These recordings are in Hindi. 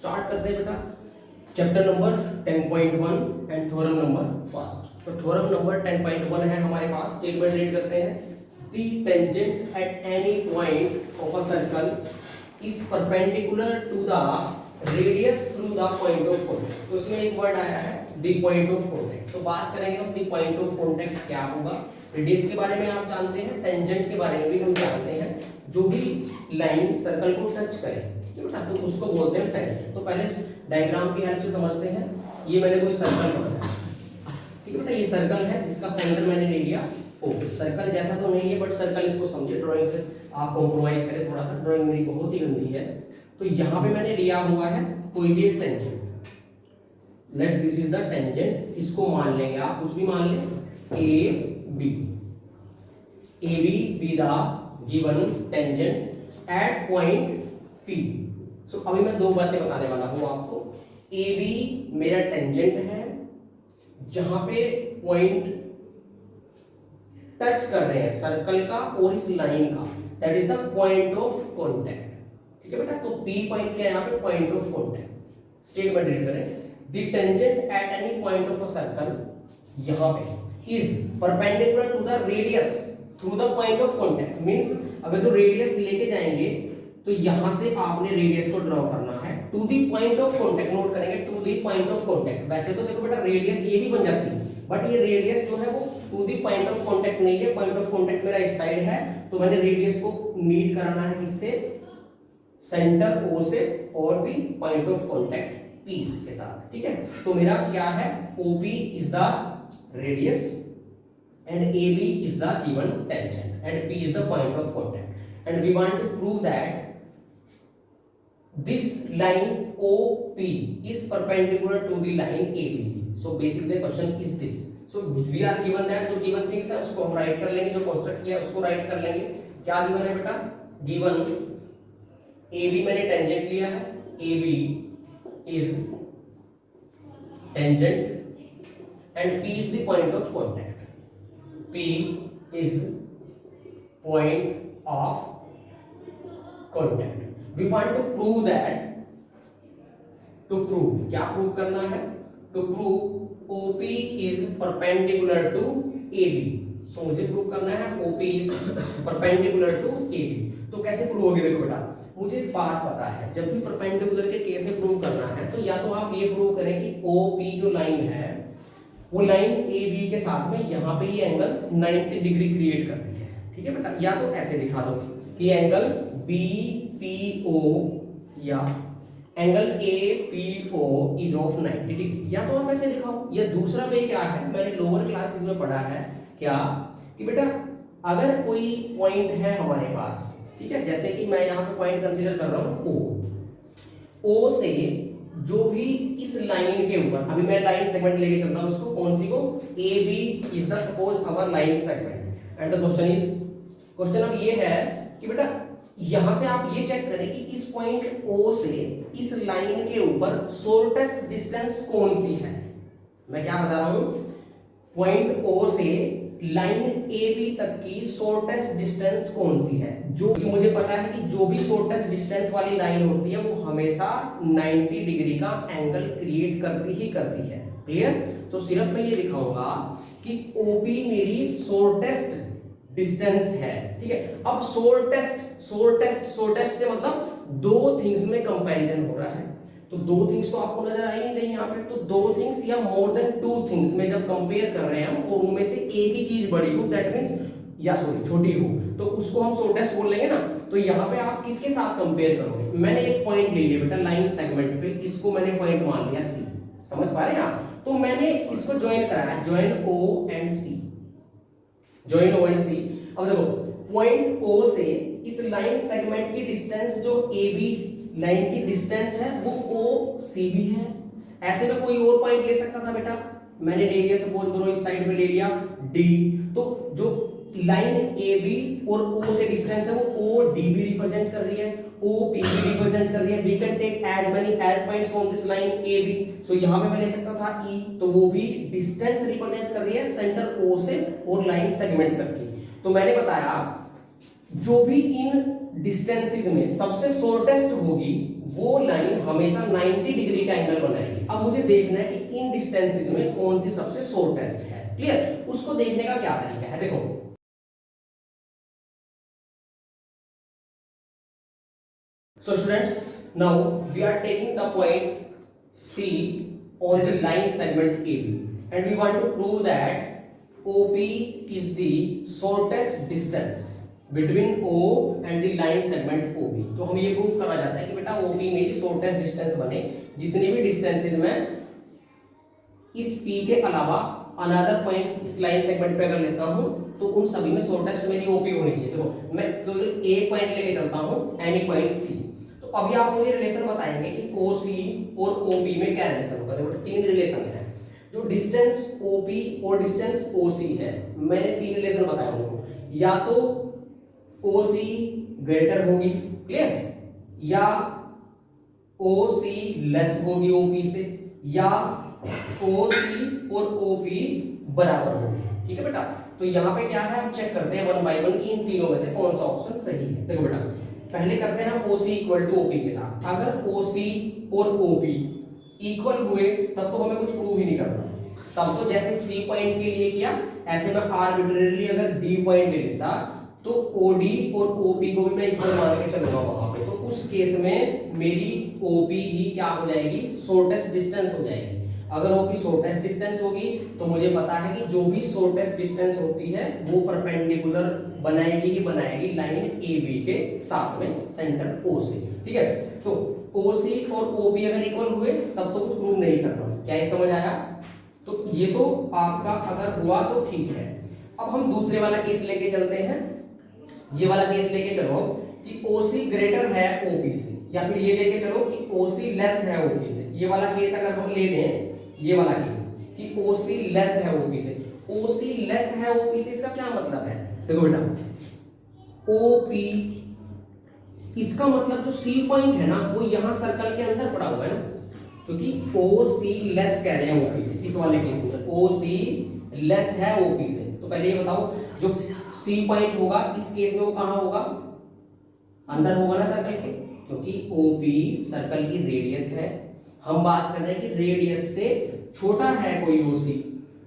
स्टार्ट करते हैं बेटा chapter number 10.1 and theorem number first. तो थ्योरम नंबर 10.1 है हमारे पास। स्टेटमेंट रीड करते हैं। The tangent at any point of a circle is perpendicular to the radius through the point of contact. तो उसमें एक वर्ड आया है द पॉइंट ऑफ कॉन्टैक्ट। तो बात करेंगे हम द पॉइंट ऑफ कॉन्टैक्ट क्या होगा। रेडियस के बारे में आप जानते हैं, टेंजेंट के बारे में भी हम जानते हैं। जो भी लाइन सर्कल को टच करे बेटा तो उसको बोलते हैं टेंजेंट। तो पहले डायग्राम की हेल्प से समझते हैं। ये मैंने कोई सर्कल बनाया, ठीक है बेटा, ये सर्कल है जिसका सेंटर मैंने ले लिया ओ। सर्कल जैसा तो नहीं है बट सर्कल इसको समझिए। ड्राइंग से आप कॉम्प्रोमाइज करें थोड़ा सा, ड्राइंग मेरी बहुत ही गंदी है। तो यहाँ पे मैंने लिया हुआ है कोई भी एक tangent. Let this is the tangent. इसको मान लेंगे आप, कुछ भी मान लें, A B be the given tangent at point P. So अभी मैं दो बातें बताने वाला हूं आपको। ए बी मेरा टेंजेंट है जहां पे पॉइंट टच कर रहे हैं सर्कल का और इस लाइन का, that is the point of contact. ठीक है बेटा, तो पी पॉइंट क्या है यहाँ पे, point of contact. Statement read करें। The tangent at any point of a circle यहाँ पे is perpendicular to the radius through the point of contact. Means अगर जो रेडियस लेके जाएंगे तो यहां से आपने रेडियस को ड्रॉ करना है to the point of contact. Note करेंगे to the point of contact. वैसे तो देखो बेटा रेडियस ये भी बन जाती है बट ये रेडियस जो है वो to the point of contact नहीं है। पॉइंट ऑफ कांटेक्ट मेरा इस साइड है तो मैंने रेडियस को मीट कराना है किससे, सेंटर ओ से और the point of contact P के साथ। ठीक है, तो मेरा क्या है, OP is the radius and AB is the given tangent and P is the point of contact and we want to prove that this line OP is perpendicular to the line AB. So basically the question is this. So we are given that जो given things है उसको हम राइट कर लेंगे, जो कंस्ट्रक्ट किया उसको राइट कर लेंगे। क्या गिवन है बेटा, गिवन AB मैंने टेंजेंट लिया है, AB is tangent and P is the point of contact. P is point of contact. We want to prove that. To prove क्या प्रूव करना है, to prove OP is perpendicular to AB. So मुझे प्रूव करना है OP is perpendicular to AB. तो कैसे प्रूव होगी, देखो बेटा मुझे एक बात पता है, जब भी परपेंडिकुलर के केस में प्रूव करना है तो या तो आप ये प्रूव करें कि OP जो लाइन है वो लाइन ए बी के साथ में यहाँ पे ये एंगल 90 डिग्री क्रिएट करती है। ठीक है बेटा, या तो ऐसे दिखा दो कि एंगल बी पी ओ या angle A P O is of 90 degree, या तो आप ऐसे दिखाओ। या दूसरा वे क्या है, मैंने लोअर क्लासेस में पढ़ा है क्या कि बेटा अगर कोई पॉइंट है हमारे पास, ठीक है, जैसे कि मैं यहाँ पे पॉइंट कंसीडर कर रहा हूँ ओ से जो भी इस लाइन के ऊपर, अभी मैं लाइन सेगमेंट लेके चल रहा हूं उसको, कौन सी को, A B is the suppose our line segment and the question अब ये है कि बेटा यहां से आप ये चेक करें कि इस पॉइंट ओ से इस लाइन के ऊपर शॉर्टेस्ट डिस्टेंस कौन सी है। मैं क्या बता रहा हूं, पॉइंट ओ से लाइन ए बी तक की शॉर्टेस्ट डिस्टेंस कौन सी है। जो कि मुझे पता है कि जो भी शॉर्टेस्ट डिस्टेंस वाली लाइन होती है वो हमेशा 90 डिग्री का एंगल क्रिएट करती ही करती है। क्लियर, तो सिर्फ मैं ये दिखाऊंगा कि ओपी मेरी शॉर्टेस्ट डिस्टेंस है। ठीक है, अब शॉर्टेस्ट से मतलब दो थिंग्स में कंपैरिजन हो रहा है, तो दो थिंग्स तो आपको नजर आई नहीं देंगे यहाँ पे, तो दो थिंग्स या मोर देन टू थिंग्स में जब कंपेयर कर रहे हैं हम और उनमें से एक ही चीज बड़ी हो, दैट मींस या सॉरी छोटी हो, तो उसको हम शॉर्टेस्ट बोल लेंगे ना। तो यहाँ पे आप किसके साथ कंपेयर करोगे, मैंने एक पॉइंट ले लिया बेटा लाइन सेगमेंट पे, इसको मैंने पॉइंट मान लिया सी। समझ पा रहे हैं आप, तो मैंने इसको ज्वाइन कराया, join O and C, join O and C. अब देखो पॉइंट ओ से इस लाइन सेगमेंट की डिस्टेंस जो ए बी लाइन की डिस्टेंस है वो ओ सी भी है। ऐसे में कोई और पॉइंट ले सकता था बेटा, मैंने ले लिया सपोज करो इस साइड में ले लिया डी, तो जो लाइन ए बी और ओ से डिस्टेंस है वो ओ डी भी रिप्रेजेंट कर रही है, ओ पी भी रिप्रेजेंट कर रही है। We can take as many as points from this line A B. So यहां पे मैं ले सकता था ई, तो वो भी डिस्टेंस रिप्रेजेंट कर रही है सेंटर ओ से और लाइन सेगमेंट तक की। तो मैंने बताया जो भी इन डिस्टेंसेस में सबसे शॉर्टेस्ट होगी वो लाइन हमेशा 90 डिग्री का एंगल बनाएगी। अब मुझे देखना है कि इन डिस्टेंसेस में कौन सी सबसे शॉर्टेस्ट है। क्लियर? उसको देखने का क्या तरीका है, देखो। So students, now we are taking the point C on the line segment AB and we want to prove that OP is the shortest distance between O and the line segment OB। तो हम ये प्रूव करना चाहते हैं कि बेटा OP मेरी शॉर्टेस्ट डिस्टेंस बने, जितनी भी डिस्टेंसेज में इस P के अलावा अनदर पॉइंट्स इस लाइन सेगमेंट पे अगर लेता हूं तो उन सभी में शॉर्टेस्ट मेरी OP होनी चाहिए। देखो मैं केवल एक पॉइंट लेके चलता हूं, एनी पॉइंट C। तो अभी आप मुझे रिलेशन बताएंगे कि OC और OP में क्या रिलेशन होगा। देखो तीन रिलेशन है, जो डिस्टेंस OP और डिस्टेंस OC है, मैंने तीन रिलेशन बताया उनको। या तो OC ग्रेटर होगी, क्लियर, या OC लेस होगी OP से, या OC और OP बराबर होगी। ठीक है बेटा? तो यहाँ पे क्या है, हम चेक करते हैं वन बाय वन कि इन तीनों में से कौन सा ऑप्शन सही है। देखो बेटा, पहले करते हैं हम OC इक्वल टू OP के साथ। अगर OC और OP इक्वल हुए तब तो हमें कुछ प्रूव ही नहीं करना। तब तो जैसे C पॉइंट के लिए किया, ऐसे मैं आर्बिट्रेरीली अगर D पॉइंट ले लेता तो OD और OP को भी मैं इक्वल मान के चलूंगा वहां पे। तो उस केस में मेरी OP ही क्या हो जाएगी, शॉर्टेस्ट डिस्टेंस हो जाएगी। अगर OP शॉर्टेस्ट डिस्टेंस होगी तो मुझे पता है कि जो भी शॉर्टेस्ट डिस्टेंस होती है वो परपेंडिकुलर बनाएगी ही बनाएगी लाइन AB के साथ में सेंटर O से। ठीक है? तो OC और OP अगर इक्वल हुए तब तो कुछ प्रूव नहीं करना। क्या ये समझ आया? तो ये तो आपका अगर हुआ तो ठीक है। अब हम दूसरे वाला केस लेके चलते हैं। ये वाला केस लेके चलो कि OC ग्रेटर है OP से, या फिर ये लेके चलो कि OC लेस है OP से। ये वाला केस अगर हम ले लें, ये वाला केस कि OC लेस है OP से, OC लेस है OP से, इसका क्या मतलब है? देखो बेटा, OP इसका मतलब जो C पॉइंट है ना वो यहाँ सर्कल के अंदर पड़ा हुआ है ना, क्योंकि OC लेस कह रहे हैं OP से। इस वाले केस में OC लेस है OP से। तो पहले ये बताओ, जो C पॉइंट होगा इस केस में वो कहाँ होगा, अंदर होगा ना सर्कल के, क्योंकि OP सर्कल की रेडियस है। हम बात कर रहे हैं कि रेडियस से छोटा है कोई OC,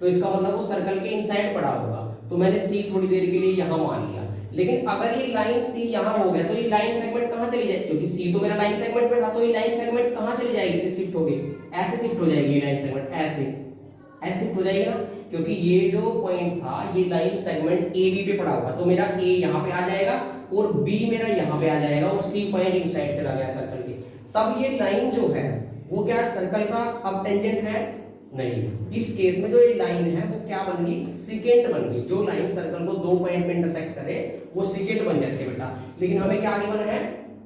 तो इसका मतलब वो सर्कल के इनसाइड पड़ा होगा। तो मैंने C थोड़ी देर के लिए यहां मान लिया, लेकिन अगर ये लाइन C यहां हो गया तो ये लाइन सेगमेंट कहां चली जाएगी, क्योंकि C तो मेरा लाइन सेगमेंट पे था, तो ये लाइन सेगमेंट कहां चली जाएगी, तो शिफ्ट हो गई, ऐसे शिफ्ट हो जाएगी ये लाइन सेगमेंट, ऐसे शिफ्ट हो जाएगी ना, क्योंकि ये जो पॉइंट था ये लाइन सेगमेंट AB पे पड़ा हुआ, तो मेरा A यहां पे आ जाएगा और B मेरा यहां पे आ जाएगा और C पॉइंट इनसाइड चला गया सर्कल के। तब ये लाइन जो है वो क्या सर्कल का अब टेंजेंट है? नहीं। इस केस में जो ये लाइन है वो क्या बन गई, सिकेंट बन गई। जो लाइन सर्कल को दो पॉइंट पे इंटरसेक्ट करे वो सिकेंट बन जाती है बेटा। लेकिन हमें क्या गिवन है,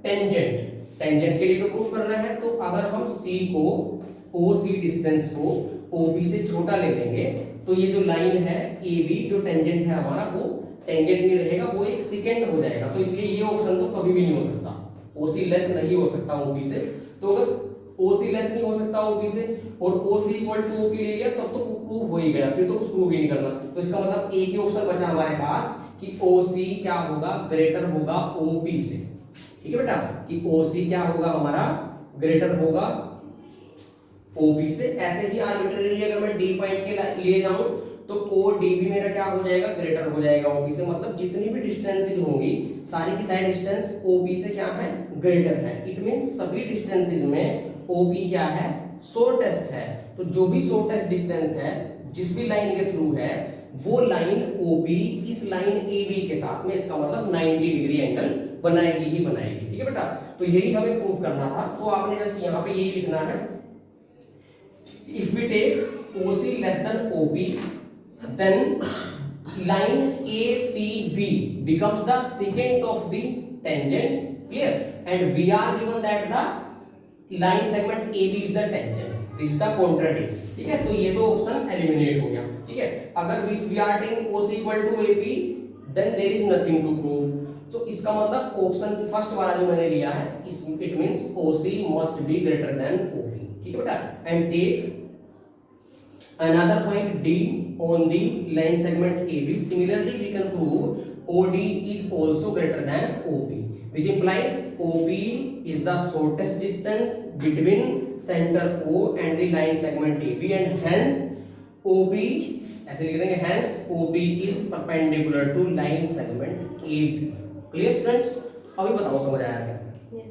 टेंजेंट। टेंजेंट के लिए तो प्रूफ करना है, तो अगर हम C को OC डिस्टेंस को OB से छोटा ले लेंगे तो ये जो लाइन है AB जो टेंजेंट है हमारा वो टेंजेंट में रहेगा, वो एक सेकेंड हो जाएगा। तो इसलिए ये ऑप्शन तो कभी भी नहीं हो सकता, OC लेस नहीं हो सकता OB से। तो अगर OC लेस नहीं हो सकता OB से और OC इक्वल टू OP ले लिया तब तो प्रूफ हो ही गया, फिर तो कुछ प्रूफ ही नहीं करना। तो इसका मतलब एक ही ऑप्शन बचा हमारे पास कि OC क्या होगा, ग्रेटर होगा OP से। ठीक है बेटा, कि OC क्या होगा हमारा, ग्रेटर होगा OP से। ऐसे ही आर्बिट्रेरीली अगर मैं D पॉइंट के लिए जाऊं तो OD भी मेरा क्या हो जाएगा, ग्रेटर हो जाएगा OP से। मतलब जितनी भी डिस्टेंसेज होंगी सारी की सारी डिस्टेंस OP से क्या है, ग्रेटर है। इट मींस सभी डिस्टेंसेज में OP क्या है, शॉर्टेस्ट है। तो जो भी शॉर्टेस्ट डिस्टेंस है जिस भी लाइन के थ्रू है वो लाइन OP इस लाइन AB के साथ में, इसका मतलब 90 डिग्री एंगल बनाएगी ही बनाएगी। ठीक है बेटा, तो यही हमें प्रूव करना था। तो आपने जस्ट यहाँ पे यही लिखना है, if we take OC less than OP then line ACB becomes the secant of the tangent, clear, and we are given that the line segment AB is the tangent, this is the contradiction। ठीक है, तो ये दो ऑप्शन एलिमिनेट हो गया। ठीक है, अगर we are taking OC equal to AP then there is nothing to prove। तो इसका मतलब ऑप्शन फर्स्ट वाला जो मैंने लिया है it means OC must be greater than OP। ठीक है बेटा, and take another point D on the line segment AB। Similarly we can prove OD is also greater than OP, which implies OP is the shortest distance between center O and the line segment AB, and hence OP ऐसे लिख देंगे, hence OP is perpendicular to line segment AB. Clear students? अभी बताओ समझ आया क्या?